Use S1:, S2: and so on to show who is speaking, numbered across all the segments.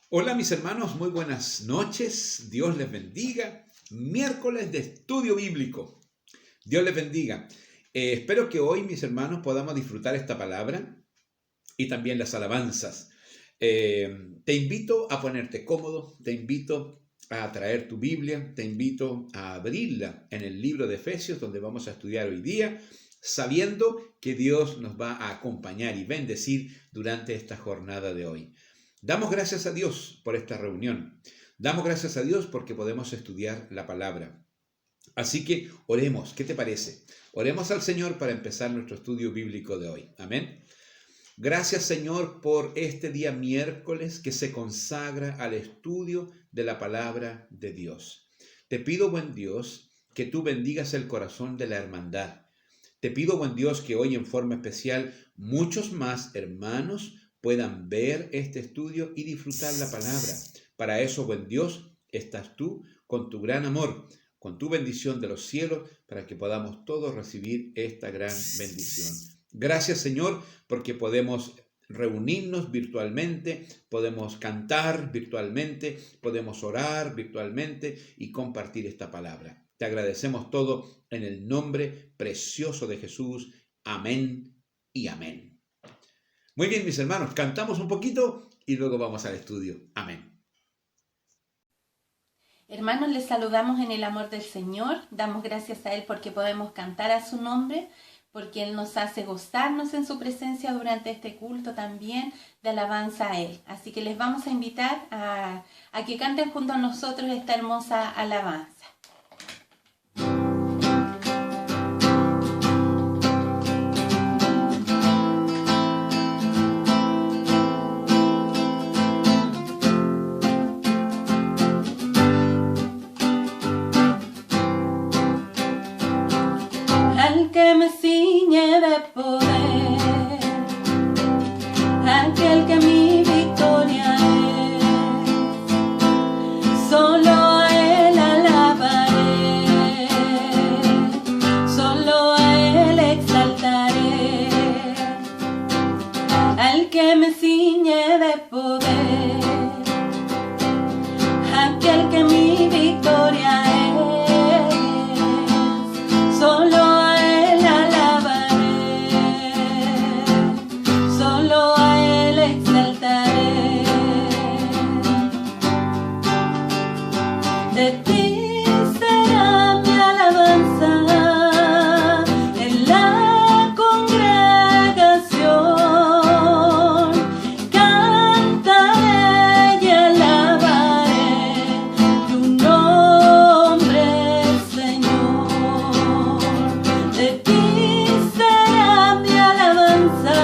S1: Hola mis hermanos, muy buenas noches, Dios les bendiga. Miércoles de estudio bíblico, Dios les bendiga. Espero que hoy mis hermanos podamos disfrutar esta palabra y también las alabanzas. Te invito a ponerte cómodo, te invito a traer tu Biblia, te invito a abrirla en el libro de Efesios donde vamos a estudiar hoy día, sabiendo que Dios nos va a acompañar y bendecir durante esta jornada de hoy. Damos gracias a Dios por esta reunión. Damos gracias a Dios porque podemos estudiar la palabra. Así que oremos, ¿qué te parece? Oremos al Señor para empezar nuestro estudio bíblico de hoy. Amén. Gracias, Señor, por este día miércoles que se consagra al estudio de la palabra de Dios. Te pido, buen Dios, que tú bendigas el corazón de la hermandad. Te pido, buen Dios, que hoy en forma especial muchos más hermanos puedan ver este estudio y disfrutar la palabra. Para eso, buen Dios, estás tú con tu gran amor, con tu bendición de los cielos, para que podamos todos recibir esta gran bendición. Gracias, Señor, porque podemos reunirnos virtualmente, podemos cantar virtualmente, podemos orar virtualmente y compartir esta palabra. Te agradecemos todo en el nombre precioso de Jesús. Amén y amén. Muy bien, mis hermanos, cantamos un poquito y luego vamos al estudio. Amén.
S2: Hermanos, les saludamos en el amor del Señor. Damos gracias a Él porque podemos cantar a su nombre, porque Él nos hace gozarnos en su presencia durante este culto también de alabanza a Él. Así que les vamos a invitar a que canten junto a nosotros esta hermosa alabanza.
S3: Que me ciñe de poder, aquel que mi victoria es, solo a Él alabaré, solo a Él exaltaré, al que me ciñe de poder, aquel que mi victoria es, solo de ti será mi alabanza en la congregación. Cantaré y alabaré tu nombre, Señor. De ti será mi alabanza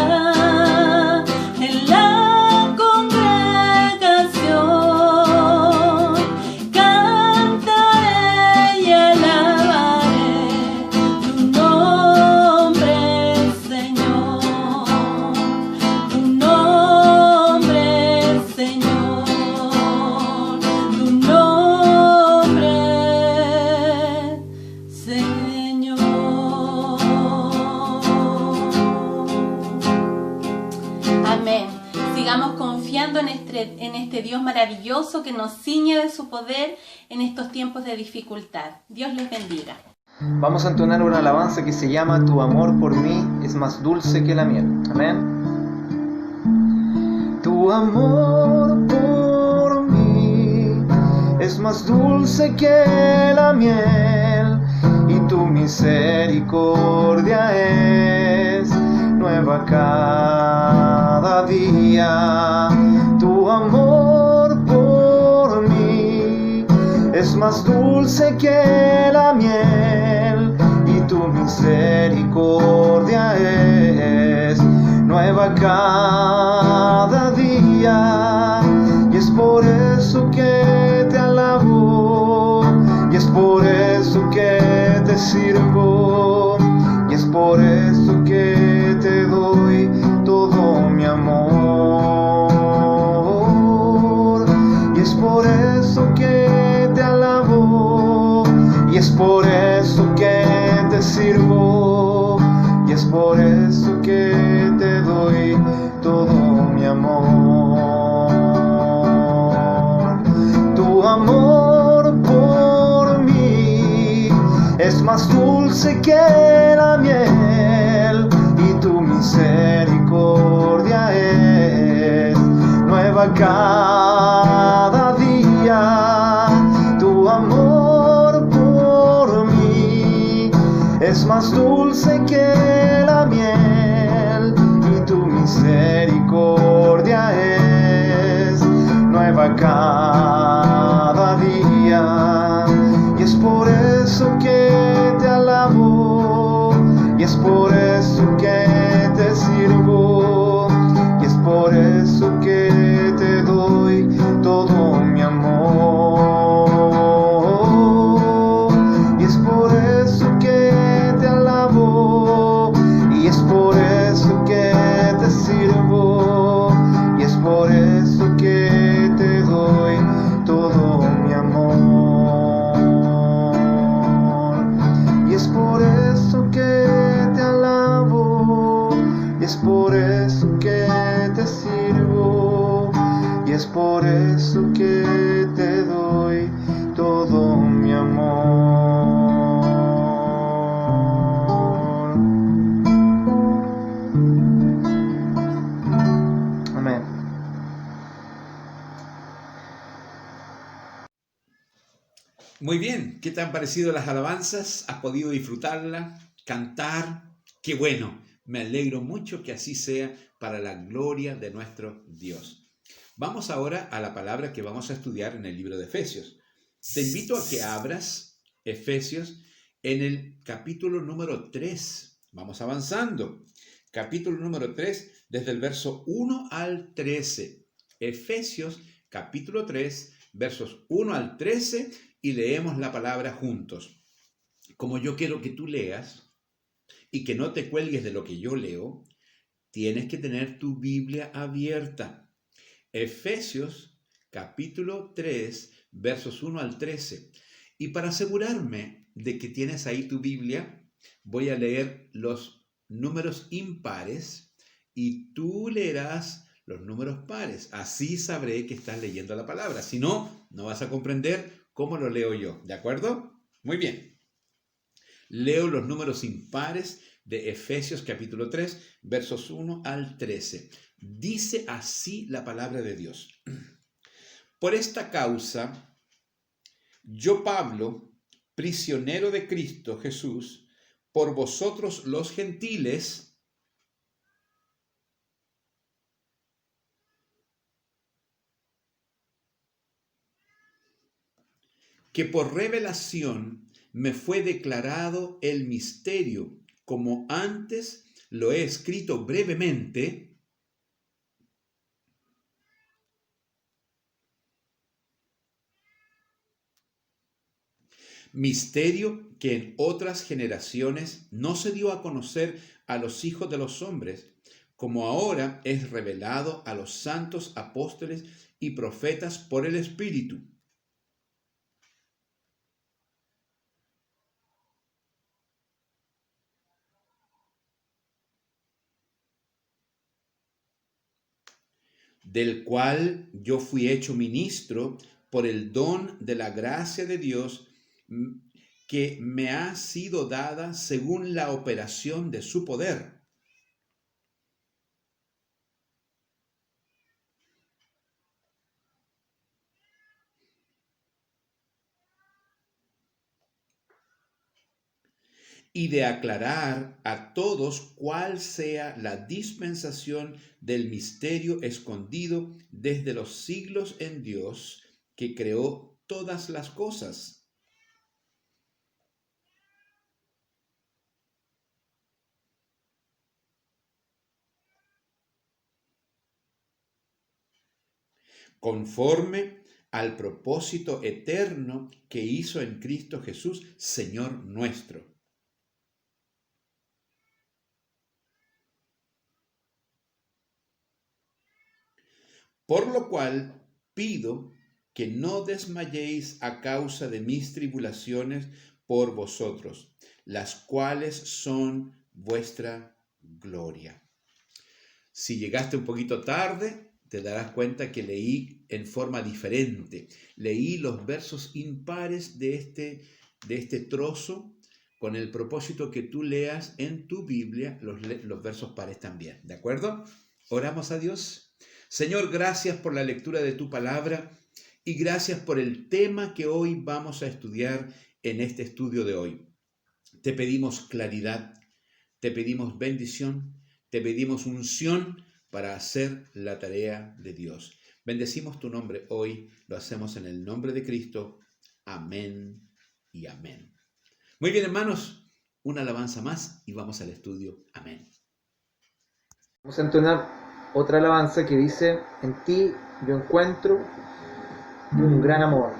S3: en la congregación.
S2: Sigamos confiando en este Dios maravilloso que nos ciñe de su poder en estos tiempos de dificultad. Dios les bendiga.
S4: Vamos a entonar una alabanza que se llama Tu amor por mí es más dulce que la miel. Amén. Tu amor por mí es más dulce que la miel y tu misericordia es nueva cada día. Tu amor por mí es más dulce que la miel y tu misericordia es nueva cada día. Y es por eso que te alabo, y es por eso que te sirvo, y es por eso que te doy todo mi amor. Y es por eso que te alabo, y es por eso que te sirvo, y es por eso que te doy todo mi amor. más dulce que la miel, y tu misericordia es nueva cada día. Tu amor por mí es más dulce que la miel, y tu misericordia es nueva cada día. Y es por eso que te alabo, y es por eso que te sirvo, y es por eso que te doy todo mi amor. Y es por eso que te alabo, y es por eso que te sirvo, y es por eso que te doy todo mi amor. Y es por eso que te alabo, y es por eso que te sirvo, y es por eso que te doy todo mi amor. Amén.
S1: Muy bien, ¿qué te han parecido las alabanzas? ¿Has podido disfrutarla, cantar? ¡Qué bueno! Me alegro mucho que así sea para la gloria de nuestro Dios. Vamos ahora a la palabra que vamos a estudiar en el libro de Efesios. Te invito a que abras Efesios en el capítulo número 3. Vamos avanzando. Capítulo número 3, desde el verso 1 al 13. Efesios, capítulo 3, versos 1 al 13, y leemos la palabra juntos. Como yo quiero que tú leas y que no te cuelgues de lo que yo leo, tienes que tener tu Biblia abierta. Efesios, capítulo 3, versos 1 al 13. Y para asegurarme de que tienes ahí tu Biblia, voy a leer los números impares y tú leerás los números pares. Así sabré que estás leyendo la palabra. Si no, no vas a comprender cómo lo leo yo. ¿De acuerdo? Muy bien. Leo los números impares de Efesios capítulo 3, versos 1 al 13. Dice así la palabra de Dios. Por esta causa, yo Pablo, prisionero de Cristo Jesús, por vosotros los gentiles, que por revelación me fue declarado el misterio, como antes lo he escrito brevemente, misterio que en otras generaciones no se dio a conocer a los hijos de los hombres, como ahora es revelado a los santos apóstoles y profetas por el Espíritu. Del cual yo fui hecho ministro por el don de la gracia de Dios que me ha sido dada según la operación de su poder. Y de aclarar a todos cuál sea la dispensación del misterio escondido desde los siglos en Dios, que creó todas las cosas. Conforme al propósito eterno que hizo en Cristo Jesús, Señor nuestro. Por lo cual pido que no desmayéis a causa de mis tribulaciones por vosotros, las cuales son vuestra gloria. Si llegaste un poquito tarde, te darás cuenta que leí en forma diferente. Leí los versos impares de este trozo con el propósito que tú leas en tu Biblia los versos pares también, ¿de acuerdo? Oramos a Dios. Señor, gracias por la lectura de tu palabra y gracias por el tema que hoy vamos a estudiar en este estudio de hoy. Te pedimos claridad, te pedimos bendición, te pedimos unción para hacer la tarea de Dios. Bendecimos tu nombre hoy, lo hacemos en el nombre de Cristo. Amén y amén. Muy bien, hermanos, una alabanza más y vamos al estudio. Amén.
S5: Vamos a entonar otra alabanza que dice: en ti yo encuentro un gran amor.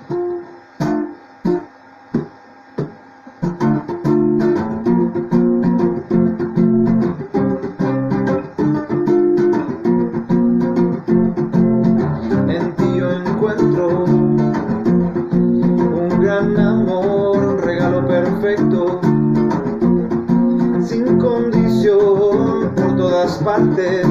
S5: En ti yo encuentro un gran amor, un regalo perfecto, sin condición, por todas partes.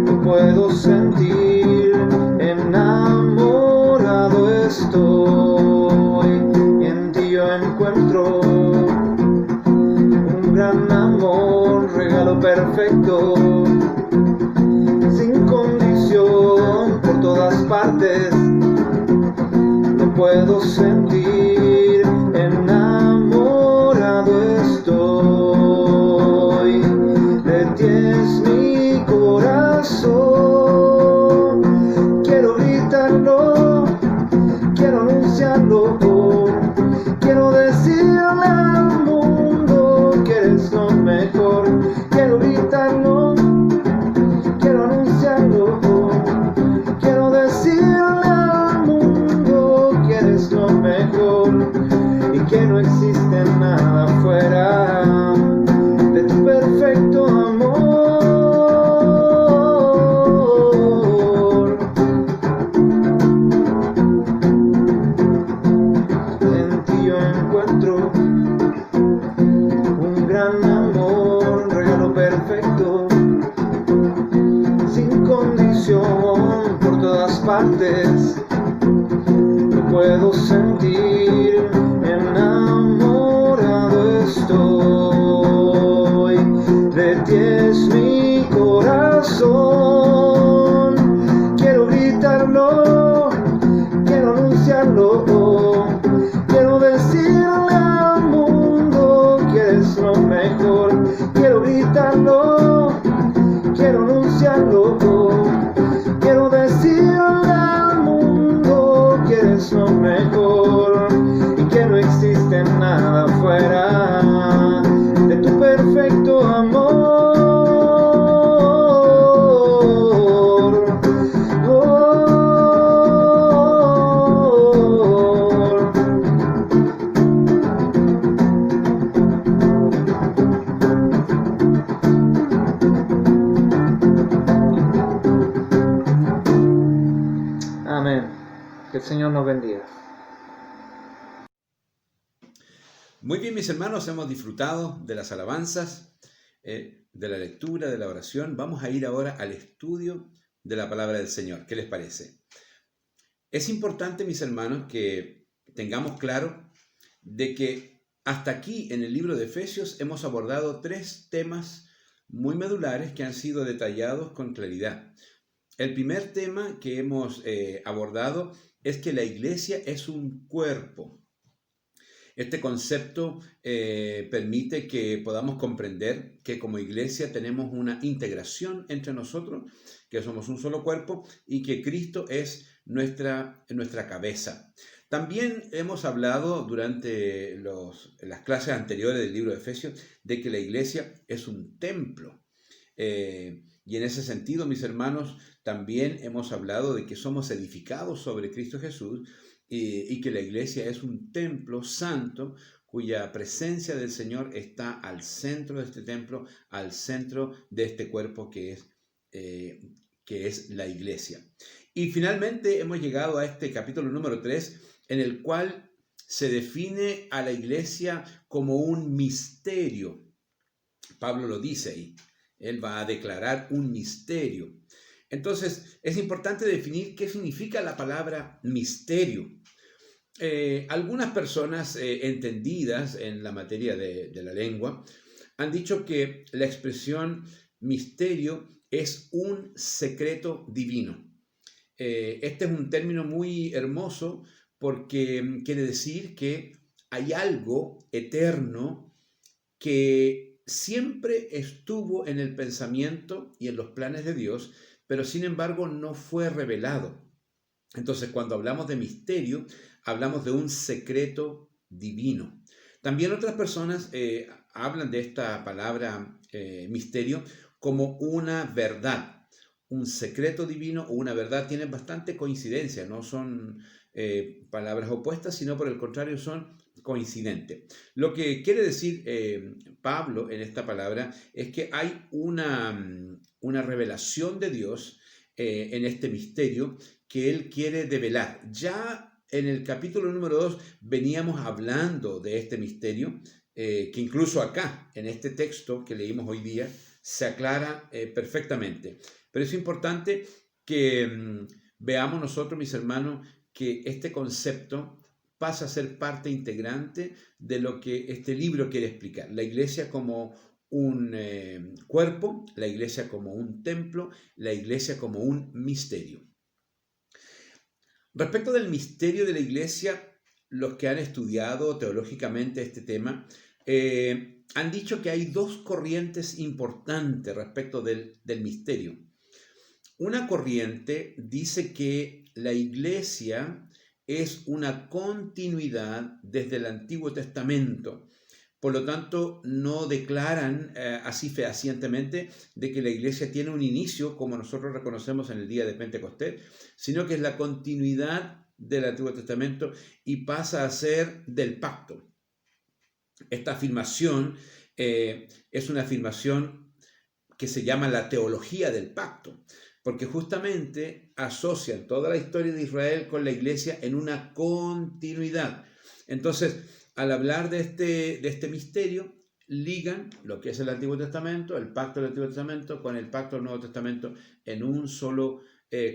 S5: Lo puedo sentir, enamorado estoy. Y en ti yo encuentro un gran amor, regalo perfecto, sin condición, por todas partes. Lo puedo sentir, enamorado estoy. De ti es mi corazón, quiero gritarlo, quiero anunciarlo, quiero decirle al mundo que eres lo mejor. Quiero gritarlo, quiero anunciarlo, quiero decirle al mundo que eres lo mejor y que no existe nada fuera de tu perfecto amor. En ti yo encuentro un gran amor, un regalo perfecto, sin condición, por todas partes. Lo puedo sentir, enamorado estoy. De ti es mi corazón, quiero gritarlo, quiero anunciarlo, quiero decirle al mundo que eres lo mejor. Quiero gritarlo, quiero anunciarlo, quiero decirle al mundo que eres lo mejor y que no existe nada fuera de tu perfecto amor. Amén. Que el Señor nos bendiga.
S1: Muy bien, mis hermanos, hemos disfrutado de las alabanzas, de la lectura, de la oración. Vamos a ir ahora al estudio de la palabra del Señor. ¿Qué les parece? Es importante, mis hermanos, que tengamos claro de que hasta aquí en el libro de Efesios hemos abordado 3 temas muy medulares que han sido detallados con claridad. El primer tema que hemos abordado es que la iglesia es un cuerpo. Este concepto permite que podamos comprender que como iglesia tenemos una integración entre nosotros, que somos un solo cuerpo y que Cristo es nuestra cabeza. También hemos hablado durante las clases anteriores del libro de Efesios de que la iglesia es un templo. Y en ese sentido, mis hermanos, también hemos hablado de que somos edificados sobre Cristo Jesús y que la iglesia es un templo santo cuya presencia del Señor está al centro de este templo, al centro de este cuerpo que es la iglesia. Y finalmente hemos llegado a este capítulo número 3, en el cual se define a la iglesia como un misterio. Pablo lo dice ahí. Él va a declarar un misterio. Entonces, es importante definir qué significa la palabra misterio. algunas personas entendidas en la materia de la lengua han dicho que la expresión misterio es un secreto divino. Este es un término muy hermoso porque quiere decir que hay algo eterno que siempre estuvo en el pensamiento y en los planes de Dios, pero sin embargo no fue revelado. Entonces, cuando hablamos de misterio, hablamos de un secreto divino. También otras personas hablan de esta palabra misterio como una verdad. Un secreto divino o una verdad tienen bastante coincidencia, no son palabras opuestas, sino por el contrario son coincidentes. Lo que quiere decir Pablo en esta palabra es que hay una revelación de Dios en este misterio que él quiere develar. Ya en el capítulo número 2 veníamos hablando de este misterio, que incluso acá, en este texto que leímos hoy día, se aclara perfectamente. Pero es importante que veamos nosotros, mis hermanos, que este concepto pasa a ser parte integrante de lo que este libro quiere explicar. La iglesia como un cuerpo, la iglesia como un templo, la iglesia como un misterio. Respecto del misterio de la iglesia, los que han estudiado teológicamente este tema han dicho que hay dos corrientes importantes respecto del misterio. Una corriente dice que la iglesia es una continuidad desde el Antiguo Testamento. Por lo tanto, no declaran así fehacientemente de que la iglesia tiene un inicio, como nosotros reconocemos en el día de Pentecostés, sino que es la continuidad del Antiguo Testamento y pasa a ser del pacto. Esta afirmación es una afirmación que se llama la teología del pacto, porque justamente asocian toda la historia de Israel con la iglesia en una continuidad. Entonces, al hablar de este misterio, ligan lo que es el Antiguo Testamento, el pacto del Antiguo Testamento, con el pacto del Nuevo Testamento en un solo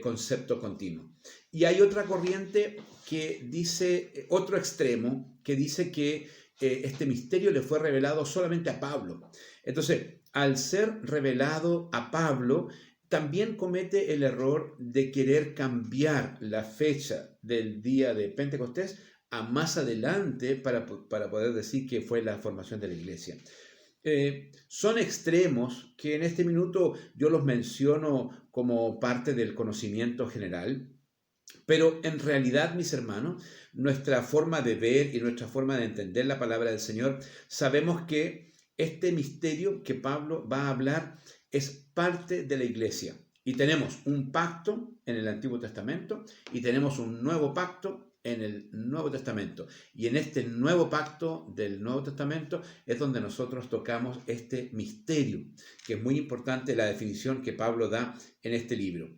S1: concepto continuo. Y hay otra corriente que dice, otro extremo, que dice que este misterio le fue revelado solamente a Pablo. Entonces, al ser revelado a Pablo, también comete el error de querer cambiar la fecha del día de Pentecostés a más adelante para poder decir que fue la formación de la iglesia. Son extremos que en este minuto yo los menciono como parte del conocimiento general, pero en realidad, mis hermanos, nuestra forma de ver y nuestra forma de entender la palabra del Señor, sabemos que este misterio que Pablo va a hablar es parte de la iglesia. Y tenemos un pacto en el Antiguo Testamento y tenemos un nuevo pacto en el Nuevo Testamento. Y en este nuevo pacto del Nuevo Testamento es donde nosotros tocamos este misterio, que es muy importante la definición que Pablo da en este libro.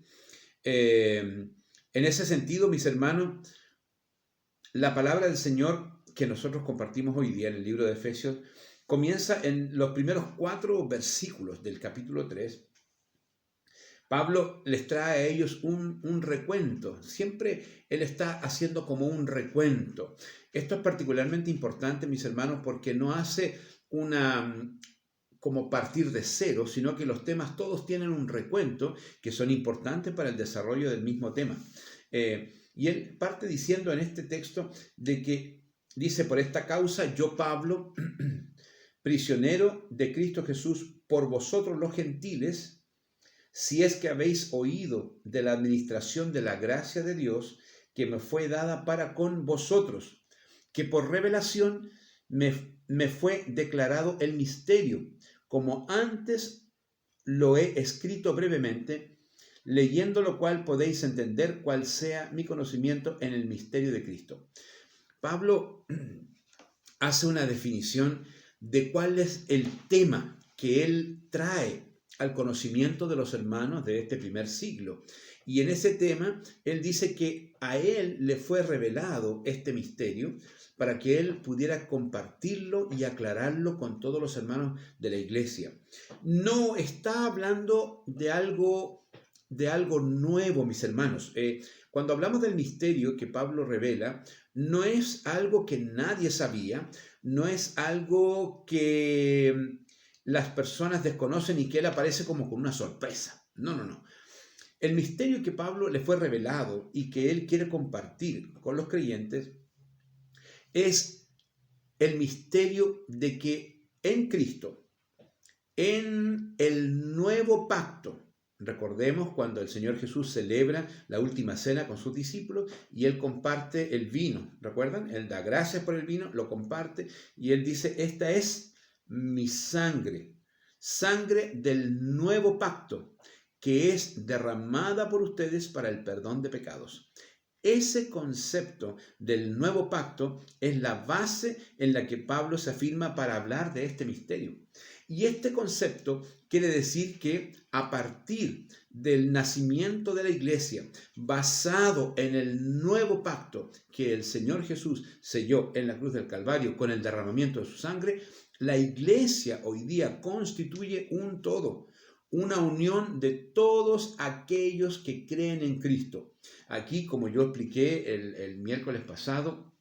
S1: En ese sentido, mis hermanos, la palabra del Señor que nosotros compartimos hoy día en el libro de Efesios comienza en los primeros 4 versículos del capítulo 3. Pablo les trae a ellos un recuento. Siempre él está haciendo como un recuento. Esto es particularmente importante, mis hermanos, porque no hace como partir de cero, sino que los temas todos tienen un recuento que son importantes para el desarrollo del mismo tema. Y él parte diciendo en este texto de que dice, por esta causa yo, Pablo, prisionero de Cristo Jesús, por vosotros los gentiles, si es que habéis oído de la administración de la gracia de Dios que me fue dada para con vosotros, que por revelación me fue declarado el misterio, como antes lo he escrito brevemente, leyendo lo cual podéis entender cuál sea mi conocimiento en el misterio de Cristo. Pablo hace una definición de cuál es el tema que él trae al conocimiento de los hermanos de este primer siglo. Y en ese tema, él dice que a él le fue revelado este misterio para que él pudiera compartirlo y aclararlo con todos los hermanos de la iglesia. No está hablando de algo nuevo, mis hermanos. Cuando hablamos del misterio que Pablo revela, no es algo que nadie sabía, no es algo que las personas desconocen y que él aparece como con una sorpresa. No, no, no. El misterio que Pablo le fue revelado y que él quiere compartir con los creyentes es el misterio de que en Cristo, en el nuevo pacto, recordemos cuando el Señor Jesús celebra la última cena con sus discípulos y él comparte el vino, ¿recuerdan? Él da gracias por el vino, lo comparte y él dice, esta es mi sangre, sangre del nuevo pacto, que es derramada por ustedes para el perdón de pecados. Ese concepto del nuevo pacto es la base en la que Pablo se afirma para hablar de este misterio. Y este concepto quiere decir que a partir del nacimiento de la iglesia, basado en el nuevo pacto que el Señor Jesús selló en la cruz del Calvario con el derramamiento de su sangre, la iglesia hoy día constituye un todo, una unión de todos aquellos que creen en Cristo. Aquí, como yo expliqué el miércoles pasado,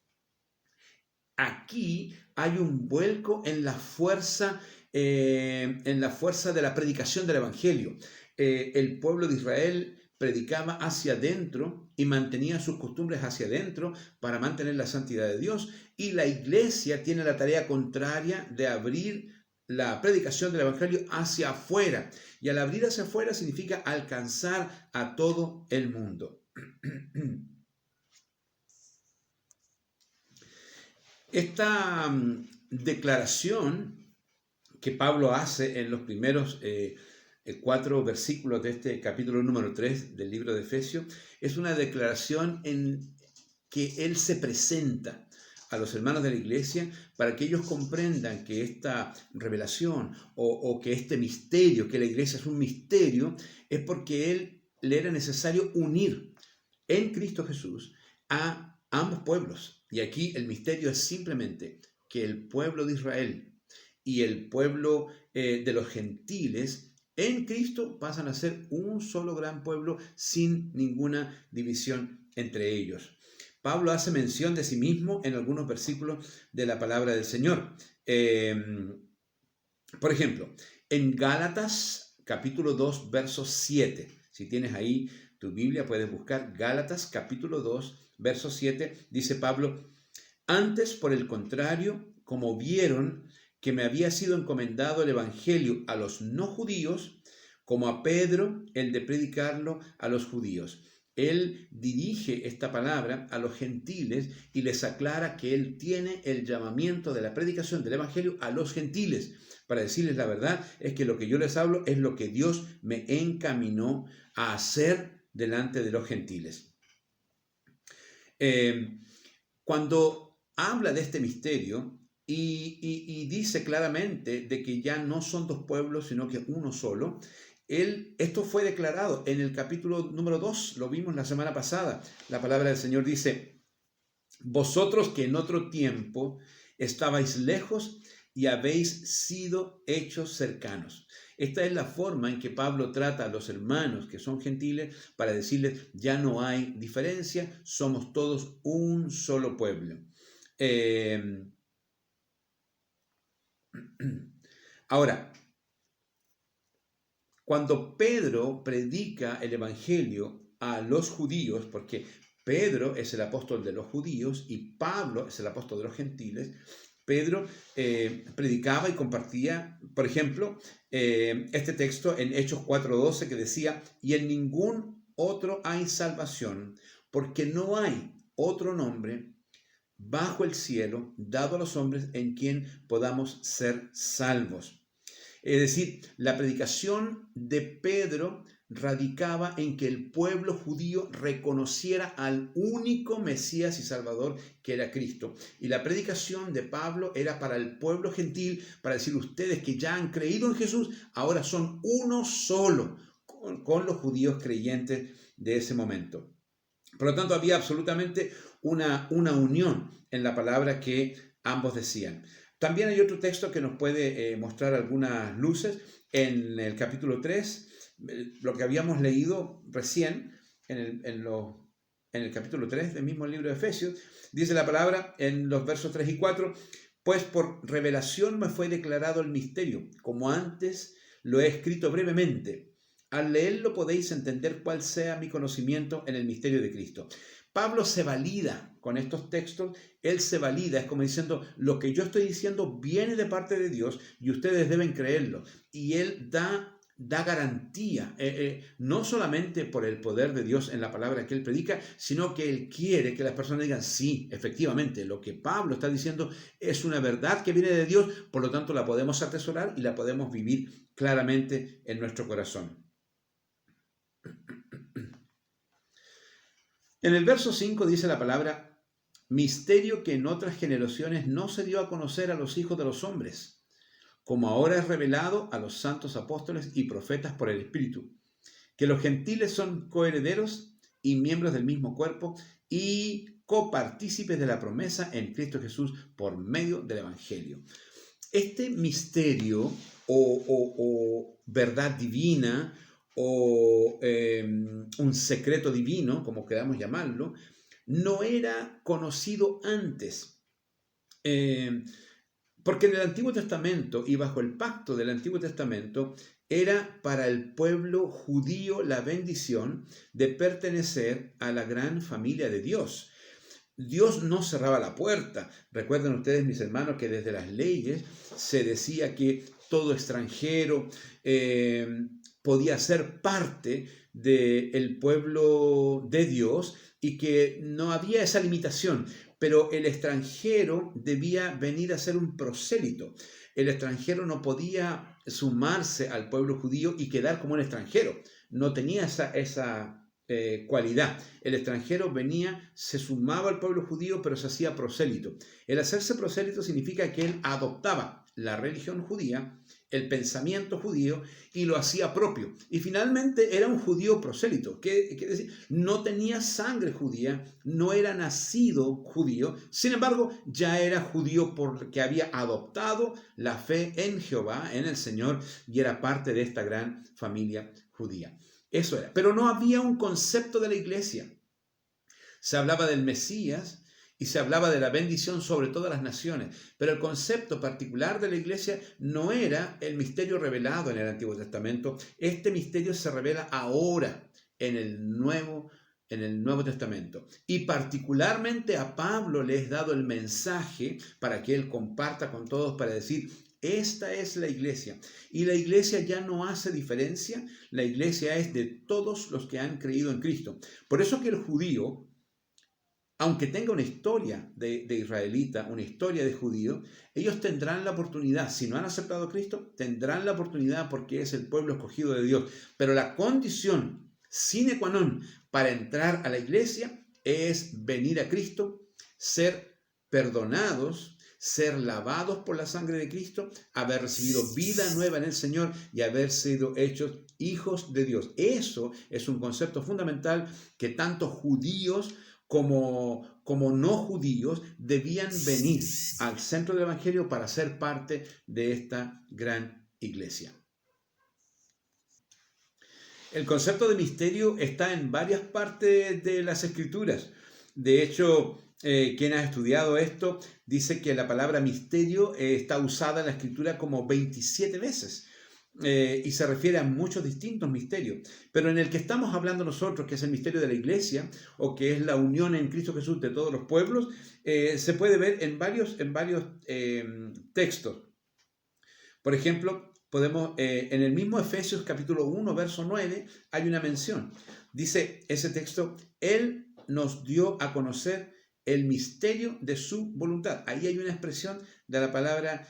S1: aquí hay un vuelco en la fuerza de la predicación del Evangelio. El pueblo de Israel predicaba hacia adentro y mantenía sus costumbres hacia adentro para mantener la santidad de Dios, y la iglesia tiene la tarea contraria de abrir la predicación del Evangelio hacia afuera, y al abrir hacia afuera significa alcanzar a todo el mundo. Esta declaración que Pablo hace en los primeros 4 versículos de este capítulo número 3 del libro de Efesios es una declaración en que él se presenta a los hermanos de la iglesia para que ellos comprendan que esta revelación o que este misterio, que la iglesia es un misterio, es porque él le era necesario unir en Cristo Jesús a ambos pueblos. Y aquí el misterio es simplemente que el pueblo de Israel y el pueblo de los gentiles en Cristo pasan a ser un solo gran pueblo sin ninguna división entre ellos. Pablo hace mención de sí mismo en algunos versículos de la palabra del Señor. Por ejemplo, en Gálatas capítulo 2, verso 7. Si tienes ahí tu Biblia, puedes buscar Gálatas capítulo 2, verso 7. Dice Pablo, antes, por el contrario, como vieron que me había sido encomendado el evangelio a los no judíos, como a Pedro el de predicarlo a los judíos. Él dirige esta palabra a los gentiles y les aclara que él tiene el llamamiento de la predicación del evangelio a los gentiles. Para decirles la verdad, es que lo que yo les hablo es lo que Dios me encaminó a hacer delante de los gentiles. Cuando habla de este misterio y dice claramente de que ya no son dos pueblos, sino que uno solo, esto fue declarado en el capítulo número 2, lo vimos la semana pasada. La palabra del Señor dice, vosotros que en otro tiempo estabais lejos y habéis sido hechos cercanos. Esta es la forma en que Pablo trata a los hermanos que son gentiles para decirles, ya no hay diferencia, somos todos un solo pueblo. Ahora, cuando Pedro predica el evangelio a los judíos, porque Pedro es el apóstol de los judíos y Pablo es el apóstol de los gentiles, Pedro predicaba y compartía, por ejemplo, este texto en Hechos 4:12 que decía, y en ningún otro hay salvación, porque no hay otro nombre bajo el cielo dado a los hombres en quien podamos ser salvos. Es decir, la predicación de Pedro radicaba en que el pueblo judío reconociera al único Mesías y Salvador que era Cristo. Y la predicación de Pablo era para el pueblo gentil, para decir, ustedes que ya han creído en Jesús, ahora son uno solo con los judíos creyentes de ese momento. Por lo tanto, había absolutamente una unión en la palabra que ambos decían. También hay otro texto que nos puede mostrar algunas luces en el capítulo 3, lo que habíamos leído recién en en el capítulo 3 del mismo libro de Efesios, dice la palabra en los versos 3 y 4, pues por revelación me fue declarado el misterio, como antes lo he escrito brevemente. Al leerlo podéis entender cuál sea mi conocimiento en el misterio de Cristo. Pablo se valida con estos textos, él se valida, es como diciendo, lo que yo estoy diciendo viene de parte de Dios y ustedes deben creerlo. Y él da garantía, no solamente por el poder de Dios en la palabra que él predica, sino que él quiere que las personas digan, sí, efectivamente, lo que Pablo está diciendo es una verdad que viene de Dios, por lo tanto la podemos atesorar y la podemos vivir claramente en nuestro corazón. En el verso 5 dice la palabra, misterio que en otras generaciones no se dio a conocer a los hijos de los hombres, como ahora es revelado a los santos apóstoles y profetas por el Espíritu, que los gentiles son coherederos y miembros del mismo cuerpo y copartícipes de la promesa en Cristo Jesús por medio del Evangelio. Este misterio o verdad divina o un secreto divino, como queramos llamarlo, no era conocido antes. Porque en el Antiguo Testamento y bajo el pacto del Antiguo Testamento era para el pueblo judío la bendición de pertenecer a la gran familia de Dios. Dios no cerraba la puerta. Recuerden ustedes, mis hermanos, que desde las leyes se decía que todo extranjero podía ser parte del pueblo de Dios y que no había esa limitación. Pero el extranjero debía venir a ser un prosélito. El extranjero no podía sumarse al pueblo judío y quedar como un extranjero. No tenía esa cualidad. El extranjero venía, se sumaba al pueblo judío, pero se hacía prosélito. El hacerse prosélito significa que él adoptaba la religión judía, el pensamiento judío, y lo hacía propio. Y finalmente era un judío prosélito, que quiere decir, no tenía sangre judía, no era nacido judío, sin embargo, ya era judío porque había adoptado la fe en Jehová, en el Señor, y era parte de esta gran familia judía. Eso era. Pero no había un concepto de la iglesia. Se hablaba del Mesías, y se hablaba de la bendición sobre todas las naciones, pero el concepto particular de la iglesia no era el misterio revelado en el Antiguo Testamento. Este misterio se revela ahora en el Nuevo Testamento. Y particularmente a Pablo le es dado el mensaje para que él comparta con todos, para decir, esta es la iglesia. Y la iglesia ya no hace diferencia, la iglesia es de todos los que han creído en Cristo. Por eso que el judío, aunque tenga una historia de israelita, una historia de judío, ellos tendrán la oportunidad, si no han aceptado a Cristo, tendrán la oportunidad porque es el pueblo escogido de Dios. Pero la condición sine qua non para entrar a la iglesia es venir a Cristo, ser perdonados, ser lavados por la sangre de Cristo, haber recibido vida nueva en el Señor y haber sido hechos hijos de Dios. Eso es un concepto fundamental que tanto judíos como no judíos debían venir al centro del Evangelio para ser parte de esta gran iglesia. El concepto de misterio está en varias partes de las Escrituras. De hecho, quien ha estudiado esto dice que la palabra misterio está usada en la Escritura como 27 veces. Y se refiere a muchos distintos misterios, pero en el que estamos hablando nosotros, que es el misterio de la iglesia, o que es la unión en Cristo Jesús de todos los pueblos, se puede ver en varios textos. Por ejemplo, podemos en el mismo Efesios capítulo 1, verso 9, hay una mención. Dice ese texto, Él nos dio a conocer el misterio de su voluntad. Ahí hay una expresión de la palabra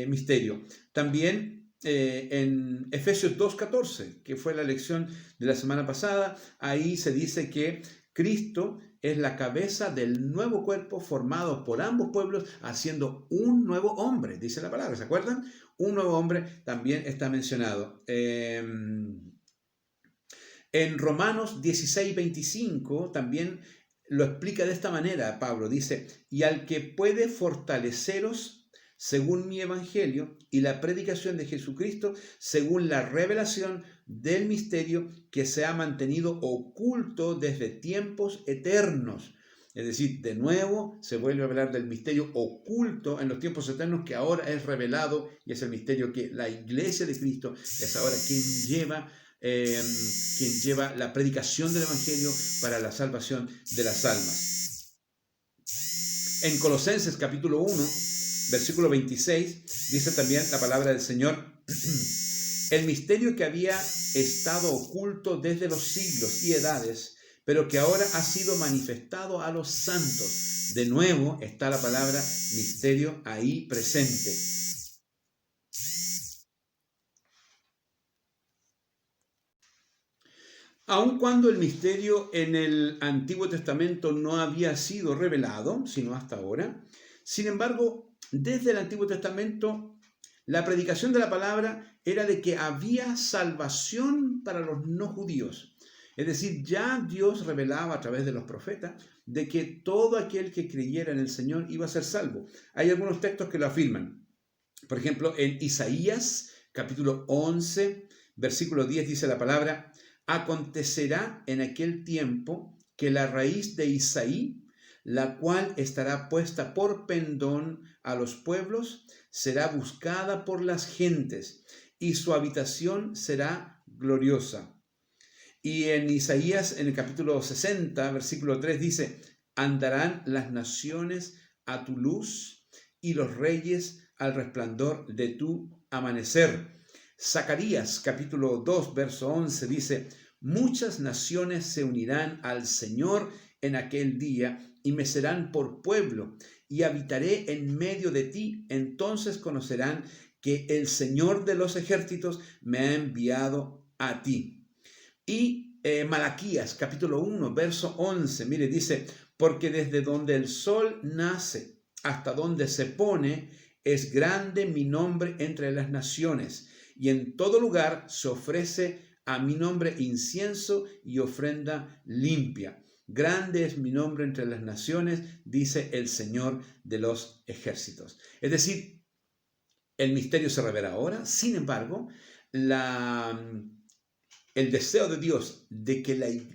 S1: misterio. También en Efesios 2:14, que fue la lección de la semana pasada, ahí se dice que Cristo es la cabeza del nuevo cuerpo formado por ambos pueblos, haciendo un nuevo hombre, dice la palabra, ¿se acuerdan? Un nuevo hombre también está mencionado. En Romanos 16:25 también lo explica de esta manera Pablo, dice, y al que puede fortaleceros según mi evangelio, y la predicación de Jesucristo según la revelación del misterio que se ha mantenido oculto desde tiempos eternos. Es decir, de nuevo se vuelve a hablar del misterio oculto en los tiempos eternos que ahora es revelado, y es el misterio que la iglesia de Cristo es ahora quien lleva la predicación del evangelio para la salvación de las almas. En Colosenses capítulo 1, versículo 26, dice también la palabra del Señor: el misterio que había estado oculto desde los siglos y edades, pero que ahora ha sido manifestado a los santos. De nuevo está la palabra misterio ahí presente. Aun cuando el misterio en el Antiguo Testamento no había sido revelado, sino hasta ahora, sin embargo, desde el Antiguo Testamento, la predicación de la palabra era de que había salvación para los no judíos. Es decir, ya Dios revelaba a través de los profetas de que todo aquel que creyera en el Señor iba a ser salvo. Hay algunos textos que lo afirman. Por ejemplo, en Isaías, capítulo 11, versículo 10, dice la palabra: acontecerá en aquel tiempo que la raíz de Isaí, la cual estará puesta por pendón a los pueblos, será buscada por las gentes, y su habitación será gloriosa. Y en Isaías, en el capítulo 60, versículo 3, dice: andarán las naciones a tu luz y los reyes al resplandor de tu amanecer. Zacarías, capítulo 2, verso 11, dice: muchas naciones se unirán al Señor en aquel día y me serán por pueblo, y habitaré en medio de ti. Entonces conocerán que el Señor de los ejércitos me ha enviado a ti. Y Malaquías, capítulo 1, verso 11, mire, dice: porque desde donde el sol nace hasta donde se pone, es grande mi nombre entre las naciones, y en todo lugar se ofrece a mi nombre incienso y ofrenda limpia. Grande es mi nombre entre las naciones, dice el Señor de los ejércitos. Es decir, el misterio se revela ahora. Sin embargo, el deseo de Dios de que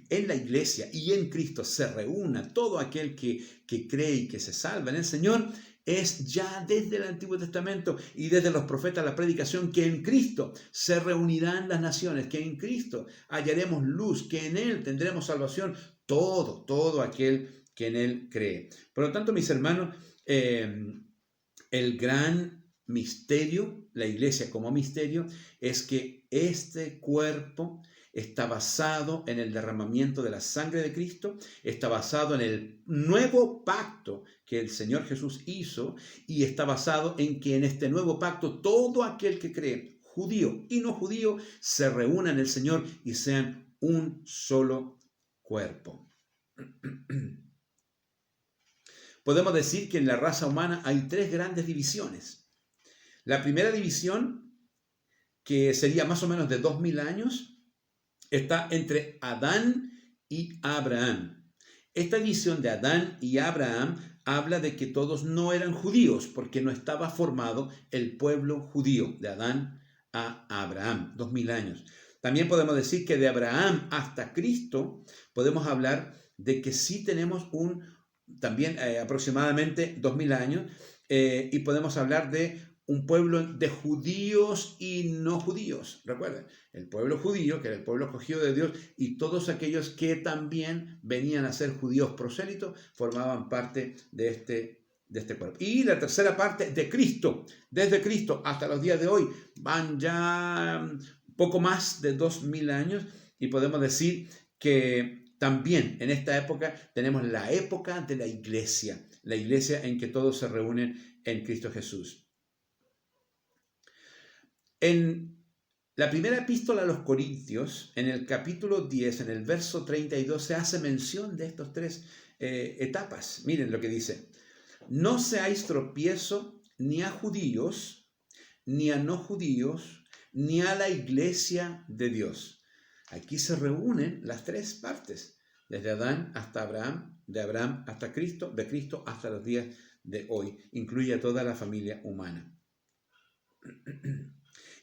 S1: en la iglesia y en Cristo se reúna todo aquel que cree y que se salva en el Señor, es ya desde el Antiguo Testamento y desde los profetas la predicación que en Cristo se reunirán las naciones, que en Cristo hallaremos luz, que en Él tendremos salvación, todo aquel que en Él cree. Por lo tanto, mis hermanos, el gran misterio, la iglesia como misterio, es que este cuerpo está basado en el derramamiento de la sangre de Cristo, está basado en el nuevo pacto que el Señor Jesús hizo, y está basado en que en este nuevo pacto todo aquel que cree, judío y no judío, se reúna en el Señor y sean un solo cuerpo. Podemos decir que en la raza humana hay tres grandes divisiones. La primera división, que sería más o menos de 2000 años, está entre Adán y Abraham. Esta división de Adán y Abraham habla de que todos no eran judíos, porque no estaba formado el pueblo judío, de Adán a Abraham, 2000 años. También podemos decir que de Abraham hasta Cristo podemos hablar de que sí tenemos también aproximadamente 2000 años, y podemos hablar de un pueblo de judíos y no judíos. Recuerden, el pueblo judío, que era el pueblo escogido de Dios, y todos aquellos que también venían a ser judíos prosélitos, formaban parte de este pueblo. Y la tercera parte de Cristo, desde Cristo hasta los días de hoy, van ya poco más de 2000 años, y podemos decir que también en esta época tenemos la época de la iglesia en que todos se reúnen en Cristo Jesús. En la primera epístola a los Corintios, en el capítulo 10, en el verso 32, se hace mención de estas tres etapas. Miren lo que dice: no seáis tropiezo ni a judíos, ni a no judíos, ni a la iglesia de Dios. Aquí se reúnen las tres partes, desde Adán hasta Abraham, de Abraham hasta Cristo, de Cristo hasta los días de hoy, incluye a toda la familia humana.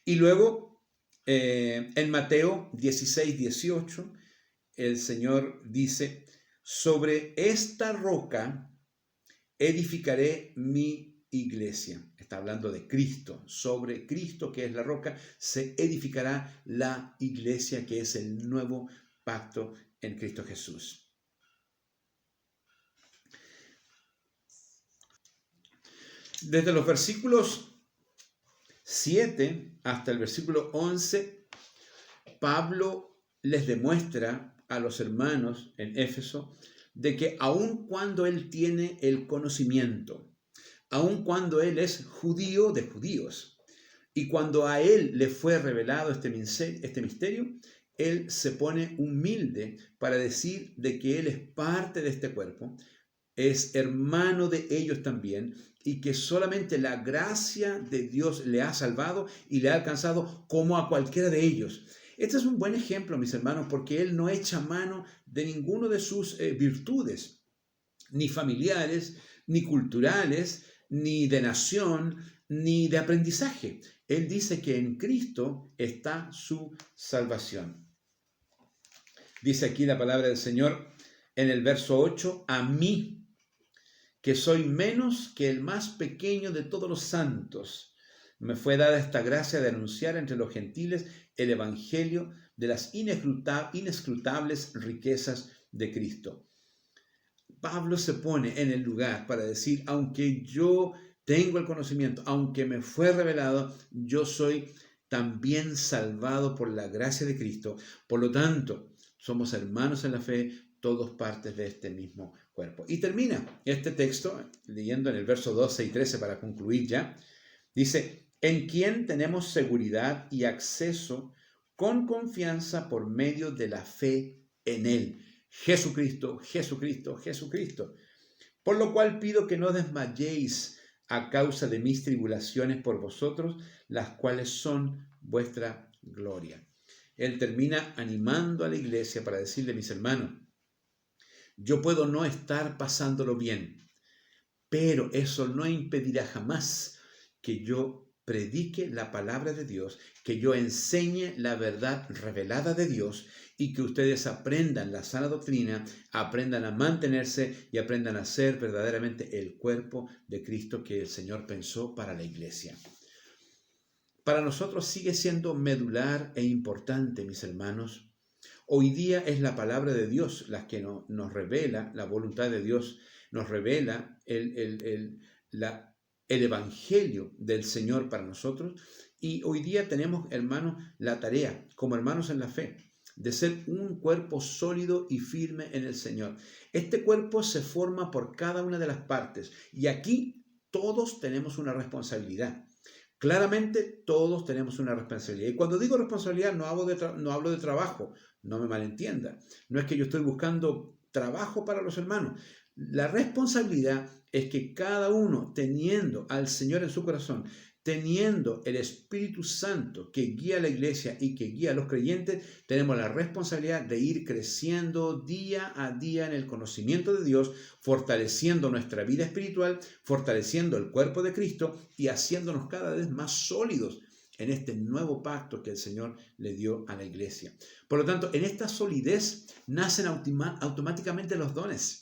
S1: Y luego, en Mateo 16, 18, el Señor dice, sobre esta roca edificaré mi iglesia. Está hablando de Cristo. Sobre Cristo, que es la roca, se edificará la iglesia, que es el nuevo pacto en Cristo Jesús. Desde los versículos 7 hasta el versículo 11, Pablo les demuestra a los hermanos en Éfeso de que aun cuando él tiene el conocimiento, aun cuando él es judío de judíos, y cuando a él le fue revelado este misterio, él se pone humilde para decir de que él es parte de este cuerpo, es hermano de ellos también, y que solamente la gracia de Dios le ha salvado y le ha alcanzado como a cualquiera de ellos. Este es un buen ejemplo, mis hermanos, porque él no echa mano de ninguno de sus virtudes, ni familiares, ni culturales, ni de nación, ni de aprendizaje. Él dice que en Cristo está su salvación. Dice aquí la palabra del Señor en el verso 8, a mí, que soy menos que el más pequeño de todos los santos, me fue dada esta gracia de anunciar entre los gentiles el evangelio de las inescrutables riquezas de Cristo. Pablo se pone en el lugar para decir, aunque yo tengo el conocimiento, aunque me fue revelado, yo soy también salvado por la gracia de Cristo. Por lo tanto, somos hermanos en la fe, todos partes de este mismo cuerpo. Y termina este texto leyendo en el verso 12 y 13 para concluir ya. Dice, en quien tenemos seguridad y acceso con confianza por medio de la fe en Él. Jesucristo, Jesucristo, Jesucristo. Por lo cual pido que no desmayéis a causa de mis tribulaciones por vosotros, las cuales son vuestra gloria. Él termina animando a la iglesia para decirle, mis hermanos, yo puedo no estar pasándolo bien, pero eso no impedirá jamás que yo predique la palabra de Dios, que yo enseñe la verdad revelada de Dios y que ustedes aprendan la sana doctrina, aprendan a mantenerse y aprendan a ser verdaderamente el cuerpo de Cristo que el Señor pensó para la iglesia. Para nosotros sigue siendo medular e importante, mis hermanos. Hoy día es la palabra de Dios la que nos revela, la voluntad de Dios nos revela el evangelio del Señor para nosotros. Y hoy día tenemos, hermanos, la tarea, como hermanos en la fe, de ser un cuerpo sólido y firme en el Señor. Este cuerpo se forma por cada una de las partes y aquí todos tenemos una responsabilidad. Claramente todos tenemos una responsabilidad. Y cuando digo responsabilidad no hablo de trabajo, no me malentienda. No es que yo estoy buscando trabajo para los hermanos. La responsabilidad es que cada uno, teniendo al Señor en su corazón, teniendo el Espíritu Santo que guía a la iglesia y que guía a los creyentes, tenemos la responsabilidad de ir creciendo día a día en el conocimiento de Dios, fortaleciendo nuestra vida espiritual, fortaleciendo el cuerpo de Cristo y haciéndonos cada vez más sólidos en este nuevo pacto que el Señor le dio a la iglesia. Por lo tanto, en esta solidez nacen automáticamente los dones.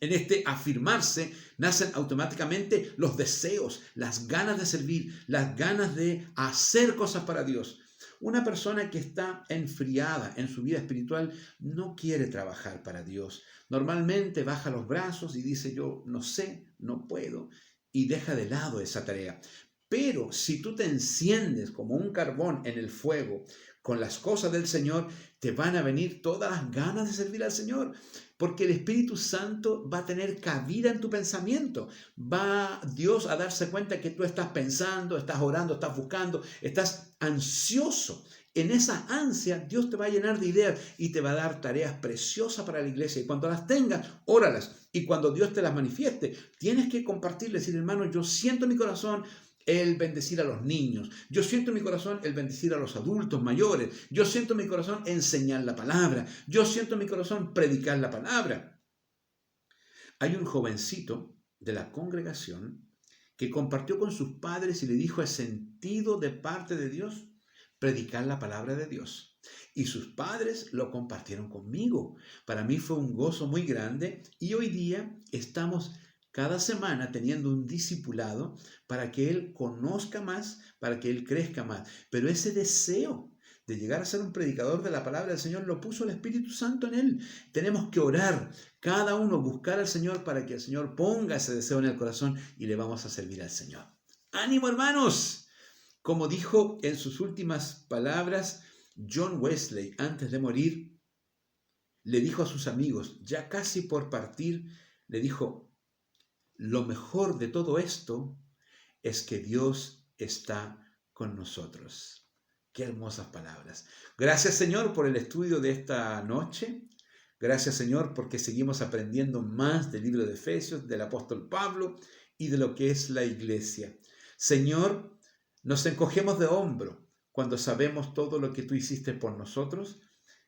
S1: En este afirmarse nacen automáticamente los deseos, las ganas de servir, las ganas de hacer cosas para Dios. Una persona que está enfriada en su vida espiritual no quiere trabajar para Dios. Normalmente baja los brazos y dice yo no sé, no puedo y deja de lado esa tarea. Pero si tú te enciendes como un carbón en el fuego con las cosas del Señor, te van a venir todas las ganas de servir al Señor. Porque el Espíritu Santo va a tener cabida en tu pensamiento. Va Dios a darse cuenta que tú estás pensando, estás orando, estás buscando, estás ansioso. En esa ansia Dios te va a llenar de ideas y te va a dar tareas preciosas para la iglesia. Y cuando las tengas, óralas. Y cuando Dios te las manifieste, tienes que compartirle, decir, hermano, yo siento en mi corazón el bendecir a los niños. Yo siento en mi corazón el bendecir a los adultos mayores. Yo siento en mi corazón enseñar la palabra. Yo siento en mi corazón predicar la palabra. Hay un jovencito de la congregación que compartió con sus padres y le dijo: ¿es sentido de parte de Dios predicar la palabra de Dios? Y sus padres lo compartieron conmigo. Para mí fue un gozo muy grande y hoy día estamos cada semana teniendo un discipulado para que él conozca más, para que él crezca más. Pero ese deseo de llegar a ser un predicador de la palabra del Señor lo puso el Espíritu Santo en él. Tenemos que orar, cada uno buscar al Señor para que el Señor ponga ese deseo en el corazón y le vamos a servir al Señor. ¡Ánimo, hermanos! Como dijo en sus últimas palabras John Wesley antes de morir, le dijo a sus amigos, ya casi por partir, le dijo: lo mejor de todo esto es que Dios está con nosotros. Qué hermosas palabras. Gracias, Señor, por el estudio de esta noche. Gracias, Señor, porque seguimos aprendiendo más del libro de Efesios, del apóstol Pablo y de lo que es la iglesia. Señor, nos encogemos de hombro cuando sabemos todo lo que tú hiciste por nosotros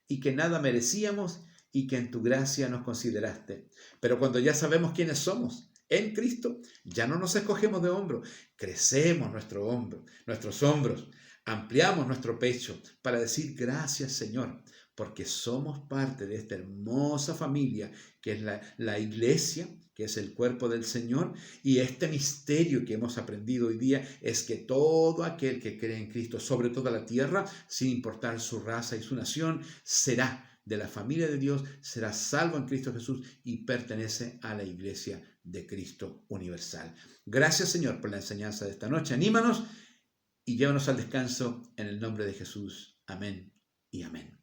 S1: y que nada merecíamos y que en tu gracia nos consideraste. Pero cuando ya sabemos quiénes somos en Cristo, ya no nos escogemos de hombro, crecemos nuestros hombros, ampliamos nuestro pecho para decir gracias, Señor, porque somos parte de esta hermosa familia que es la iglesia, que es el cuerpo del Señor, y este misterio que hemos aprendido hoy día es que todo aquel que cree en Cristo sobre toda la tierra, sin importar su raza y su nación, será de la familia de Dios, será salvo en Cristo Jesús y pertenece a la iglesia de Cristo universal. Gracias, Señor, por la enseñanza de esta noche. Anímanos y llévanos al descanso en el nombre de Jesús. Amén y amén.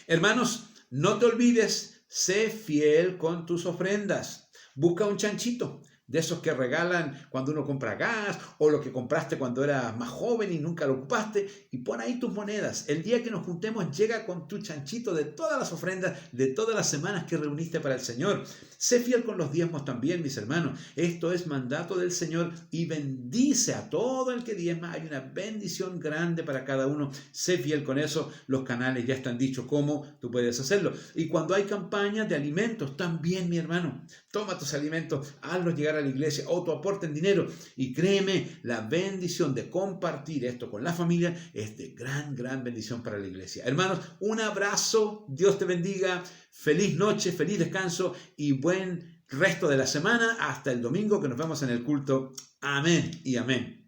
S1: Hermanos, no te olvides, sé fiel con tus ofrendas. Busca un chanchito de esos que regalan cuando uno compra gas o lo que compraste cuando eras más joven y nunca lo ocupaste, y pon ahí tus monedas. El día que nos juntemos, llega con tu chanchito de todas las ofrendas de todas las semanas que reuniste para el Señor. Sé fiel con los diezmos también, mis hermanos. Esto es mandato del Señor y bendice a todo el que diezma. Hay una bendición grande para cada uno. Sé fiel con eso. Los canales ya están dichos cómo tú puedes hacerlo. Y cuando hay campañas de alimentos, también, mi hermano, toma tus alimentos, hazlos llegar a la iglesia o tu aporte en dinero, y créeme, la bendición de compartir esto con la familia es de gran bendición para la iglesia. Hermanos, un abrazo, Dios te bendiga, feliz noche, feliz descanso y buen resto de la semana hasta el domingo que nos vemos en el culto. Amén y amén.